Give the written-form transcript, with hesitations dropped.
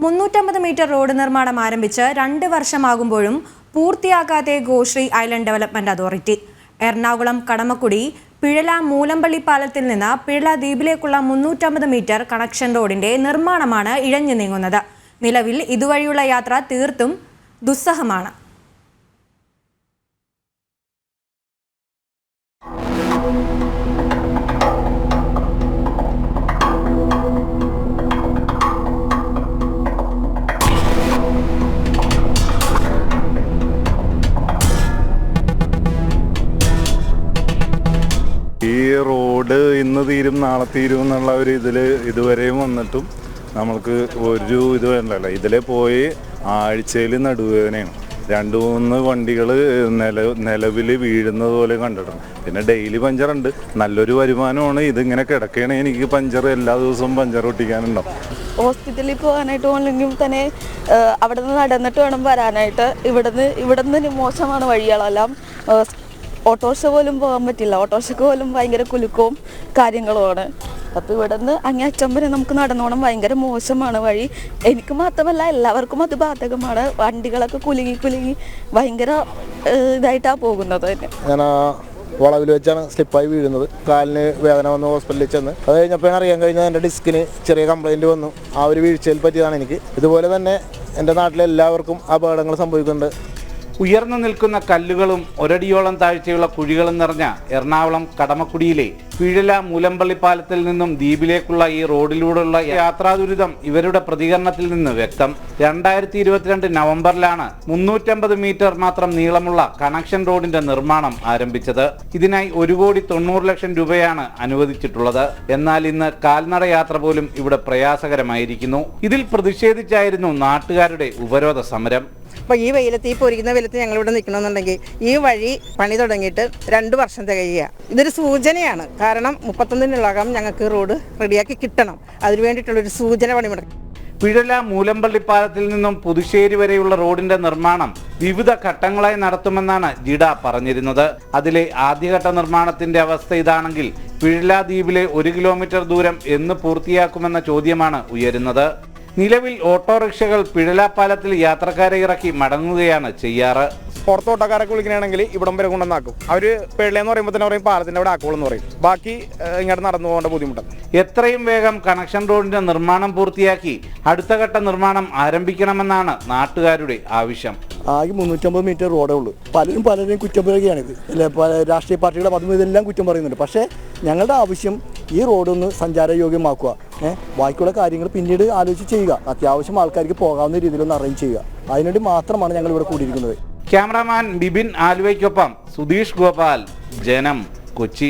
350 metre road നിർമ്മാണം ആരംഭിച്ച് 2 വർഷമാകുമ്പോഴും പൂർത്തിയാക്കാതെ Goshree island development authority. Ernakulam Kadamakkudy Pizhala Moolampilly പാലത്തിൽ നിന്ന് പിഴല ദ്വീപിലേക്കുള്ള 350 മീറ്റർ കണക്ഷൻ റോഡിന്റെ നിർമ്മാണമാണ് ഇഴഞ്ഞു നീങ്ങുന്നത്. നിലവിൽ ഇതുവഴിയുള്ള യാത്ര തീർത്തും ദുസ്സഹമാണ്. ഈ റോഡ് ഇന്ന് തീരും നാളെ തീരും എന്നുള്ള ഒരു ഇതുവരെയും വന്നിട്ടും നമ്മൾക്ക് ഒരു ഇത് വേണ്ടല്ലോ. ഇതിലെ പോയി ആഴ്ചയിൽ നടുവേദനയാണ്. 2-3 വണ്ടികൾ നിലവിൽ വീഴുന്നത് പോലെ കണ്ടിട്ടുണ്ട്. പിന്നെ ഡെയിലി പഞ്ചറുണ്ട്. നല്ലൊരു വരുമാനമാണ്. ഇതിങ്ങനെ കിടക്കുകയാണെങ്കിൽ എനിക്ക് പഞ്ചർ എല്ലാ ദിവസവും പഞ്ചർ ഒട്ടിക്കാനുണ്ടാവും. ഹോസ്പിറ്റലിൽ പോകാനായിട്ട് അല്ലെങ്കിൽ തന്നെ അവിടെ നിന്ന് നടന്നിട്ട് വേണം വരാനായിട്ട്. ഇവിടുന്ന് മോശമാണ് വഴികളെല്ലാം. ഓട്ടോറിക്ഷ പോലും പോകാൻ പറ്റില്ല. ഓട്ടോറിക്ഷയ്ക്ക് പോലും ഭയങ്കര കുലുക്കവും കാര്യങ്ങളുമാണ്. അപ്പോൾ ഇവിടെ നിന്ന് അങ്ങേയറ്റം വരെ നമുക്ക് നടന്നോണം. ഭയങ്കര മോശമാണ് വഴി. എനിക്ക് മാത്രമല്ല എല്ലാവർക്കും അത് ബാധകമാണ്. വണ്ടികളൊക്കെ കുലുങ്ങി ഭയങ്കര ഇതായിട്ടാണ് പോകുന്നത് തന്നെ. ഞാൻ വളവിൽ വെച്ചാണ് സ്ലിപ്പായി വീഴുന്നത്. കാലിന് വേദന വന്ന് ഹോസ്പിറ്റലിൽ ചെന്ന് അത് കഴിഞ്ഞപ്പോഴാണ് അറിയാൻ കഴിഞ്ഞത് എൻ്റെ ഡിസ്കിന് ചെറിയ കംപ്ലൈൻറ്റ് വന്നു. ആ ഒരു വീഴ്ചയിൽ പറ്റിയതാണ് എനിക്ക്. ഇതുപോലെ തന്നെ എൻ്റെ നാട്ടിലെ എല്ലാവർക്കും അപകടങ്ങൾ സംഭവിക്കുന്നുണ്ട്. ഉയർന്നു നിൽക്കുന്ന കല്ലുകളും ഒരടിയോളം താഴ്ചയുള്ള കുഴികളും നിറഞ്ഞ എറണാകുളം കടമക്കുടിയിലെ പിഴല മൂലമ്പള്ളി പാലത്തിൽ നിന്നും ദ്വീപിലേക്കുള്ള ഈ റോഡിലൂടെയുള്ള യാത്രാ ദുരിതം ഇവരുടെ പ്രതികരണത്തിൽ നിന്ന് വ്യക്തം. 2022 നവംബറിലാണ് 350 മീറ്റർ മാത്രം നീളമുള്ള കണക്ഷൻ റോഡിന്റെ നിർമ്മാണം ആരംഭിച്ചത്. ഇതിനായി 1,90,00,000 രൂപയാണ് അനുവദിച്ചിട്ടുള്ളത്. എന്നാൽ ഇന്ന് കാൽനട യാത്ര പോലും ഇവിടെ പ്രയാസകരമായിരിക്കുന്നു. ഇതിൽ പ്രതിഷേധിച്ചായിരുന്നു നാട്ടുകാരുടെ ഉപരോധ സമരം. അപ്പോൾ ഈ വെയിലത്ത്, ഈ പൊരിക്കുന്ന വെയിലത്ത് ഞങ്ങളിവിടെ നിൽക്കണമെന്നുണ്ടെങ്കിൽ ഈ വഴി പണി തുടങ്ങിയിട്ട് 2 വർഷം തികയുക. ഇതൊരു സൂചനയാണ്. കാരണം 31-നകം ഞങ്ങൾക്ക് റോഡ് റെഡിയാക്കി കിട്ടണം. അതിനു വേണ്ടിയിട്ടുള്ളൊരു സൂചന പണിമുടക്കി. പിഴല മൂലമ്പള്ളി പാലത്തിൽ നിന്നും പുതുശ്ശേരി വരെയുള്ള റോഡിന്റെ നിർമ്മാണം വിവിധ ഘട്ടങ്ങളായി നടത്തുമെന്നാണ് ജിഡ പറഞ്ഞിരുന്നത്. അതിലെ ആദ്യഘട്ട നിർമ്മാണത്തിന്റെ അവസ്ഥ ഇതാണെങ്കിൽ പിഴല ദ്വീപിലെ 1 കിലോമീറ്റർ ദൂരം എന്ന് പൂർത്തിയാക്കുമെന്ന ചോദ്യമാണ് ഉയരുന്നത്. നിലവിൽ ഓട്ടോറിക്ഷകൾ പിഴല പാലത്തിൽ യാത്രക്കാരെ ഇറക്കി മടങ്ങുകയാണ് ചെയ്യാറ്. പുറത്ത് ഓട്ടോക്കാരൊക്കെ വിളിക്കുകയാണെങ്കിൽ ഇവിടം വരെ കൊണ്ടുവന്നാക്കും. അവർ പിഴലെന്ന് പറയുമ്പോൾ തന്നെ പറയും പാലത്തിൻ്റെ അവിടെ ആക്കോളെന്ന് പറയും. ബാക്കി ഇങ്ങോട്ട് നടന്നു പോകേണ്ട ബുദ്ധിമുട്ടാണ്. എത്രയും വേഗം കണക്ഷൻ റോഡിന്റെ നിർമ്മാണം പൂർത്തിയാക്കി അടുത്ത ഘട്ട നിർമ്മാണം ആരംഭിക്കണമെന്നാണ് നാട്ടുകാരുടെ ആവശ്യം. ആകെ 350 മീറ്റർ റോഡേ ഉള്ളൂ. പലരും കുറ്റം പറയുകയാണിത്. രാഷ്ട്രീയ പാർട്ടികളുടെ പദം ഇതെല്ലാം കുറ്റം പറയുന്നുണ്ട്. പക്ഷേ ഞങ്ങളുടെ ആവശ്യം ഈ റോഡൊന്ന് സഞ്ചാരയോഗ്യമാക്കുക. ബാക്കിയുള്ള കാര്യങ്ങൾ പിന്നീട് ആലോചിച്ച് ചെയ്യുക. അത്യാവശ്യം ആൾക്കാർക്ക് പോകാവുന്ന രീതിയിലൊന്ന് അറേഞ്ച് ചെയ്യുക. അതിനുവേണ്ടി മാത്രമാണ് ഞങ്ങൾ ഇവിടെ കൂടിയിരിക്കുന്നത്. ക്യാമറാമാൻ ബിബിൻ ആലുവയ്ക്കൊപ്പം സുധീഷ് ഗോപാൽ, ജനം, കൊച്ചി.